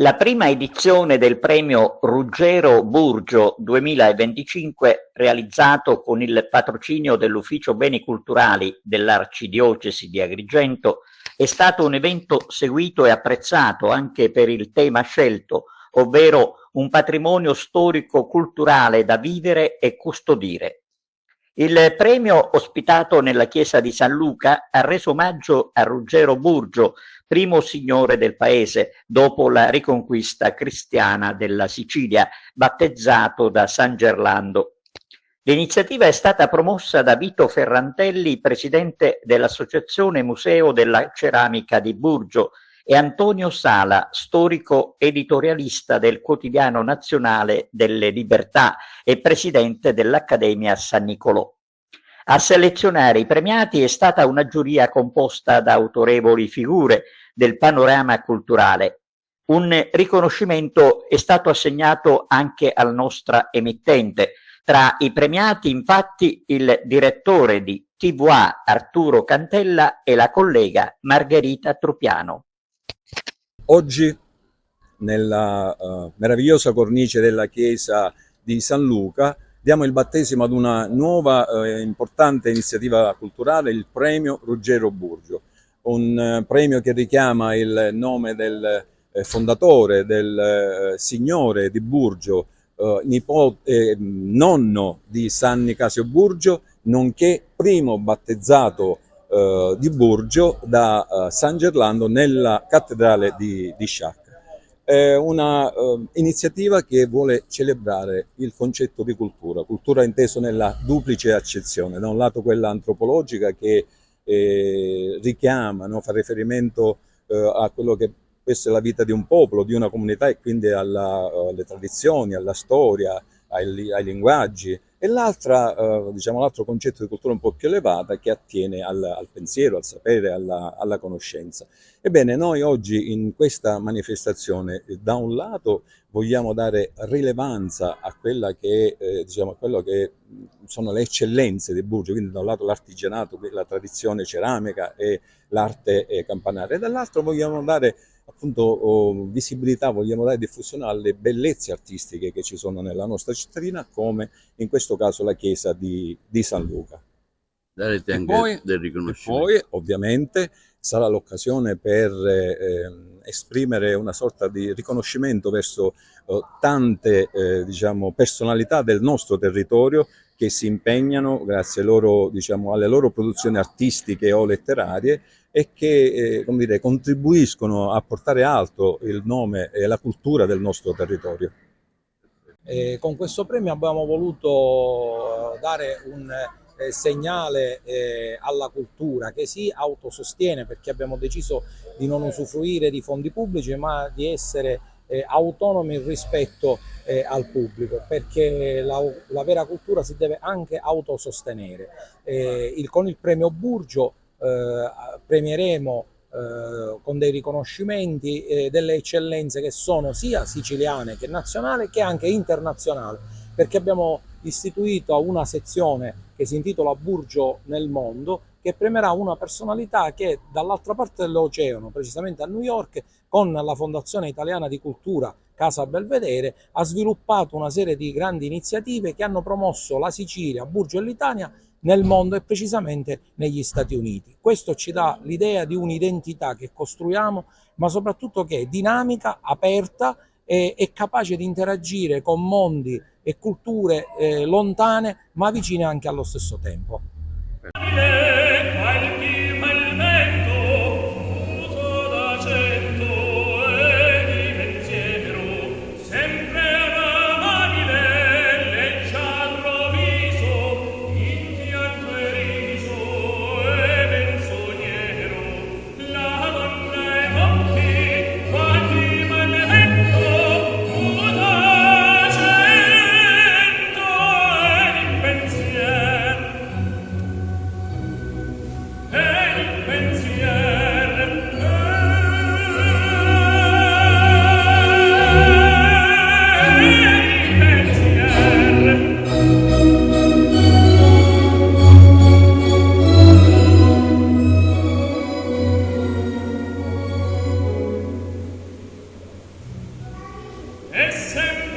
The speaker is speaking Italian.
La prima edizione del premio Ruggero Burgio 2025, realizzato con il patrocinio dell'Ufficio Beni Culturali dell'Arcidiocesi di Agrigento, è stato un evento seguito e apprezzato anche per il tema scelto, ovvero un patrimonio storico-culturale da vivere e custodire. Il premio, ospitato nella chiesa di San Luca, ha reso omaggio a Ruggero Burgio, primo signore del paese dopo la riconquista cristiana della Sicilia, battezzato da San Gerlando. L'iniziativa è stata promossa da Vito Ferrantelli, presidente dell'Associazione Museo della Ceramica di Burgio, e Antonio Sala, storico editorialista del Quotidiano Nazionale delle Libertà e presidente dell'Accademia San Nicolò. A selezionare i premiati è stata una giuria composta da autorevoli figure del panorama culturale. Un riconoscimento è stato assegnato anche alla nostra emittente. Tra i premiati, infatti, il direttore di TVA Arturo Cantella e la collega Margherita Trupiano. Oggi, nella meravigliosa cornice della chiesa di San Luca, diamo il battesimo ad una nuova importante iniziativa culturale, il premio Ruggero Burgio, un premio che richiama il nome del fondatore, del signore di Burgio, nonno di San Nicasio Burgio, nonché primo battezzato di Burgio da San Gerlando nella cattedrale di Sciacca. È una iniziativa che vuole celebrare il concetto di cultura inteso nella duplice accezione, da un lato quella antropologica che richiama, no, fa riferimento a quello che può essere la vita di un popolo, di una comunità, e quindi alle tradizioni, alla storia, ai linguaggi, e l'altro concetto di cultura un po' più elevata che attiene al pensiero, al sapere, alla conoscenza. Ebbene, noi oggi in questa manifestazione, da un lato vogliamo dare rilevanza a quella che quello che sono le eccellenze di Burgio, quindi da un lato l'artigianato, la tradizione ceramica e l'arte campanaria, e dall'altro vogliamo dare appunto visibilità, vogliamo dare diffusione alle bellezze artistiche che ci sono nella nostra cittadina, come in questo caso la chiesa di San Luca. Darete anche del riconoscimento. E poi ovviamente sarà l'occasione per esprimere una sorta di riconoscimento verso tante personalità del nostro territorio che si impegnano grazie alle loro produzioni artistiche o letterarie e che contribuiscono a portare alto il nome e la cultura del nostro territorio. Con questo premio abbiamo voluto dare un segnale alla cultura che si autosostiene, perché abbiamo deciso di non usufruire di fondi pubblici ma di essere autonomi rispetto al pubblico, perché la vera cultura si deve anche autosostenere. Con il premio Burgio premieremo con dei riconoscimenti delle eccellenze che sono sia siciliane che nazionali che anche internazionali, perché abbiamo istituito una sezione che si intitola Burgio nel mondo, che premierà una personalità che dall'altra parte dell'oceano, precisamente a New York, con la Fondazione Italiana di Cultura Casa Belvedere, ha sviluppato una serie di grandi iniziative che hanno promosso la Sicilia, Burgio e l'Italia nel mondo e precisamente negli Stati Uniti. Questo ci dà l'idea di un'identità che costruiamo, ma soprattutto che è dinamica, aperta e capace di interagire con mondi e culture lontane ma vicine anche allo stesso tempo. e sempre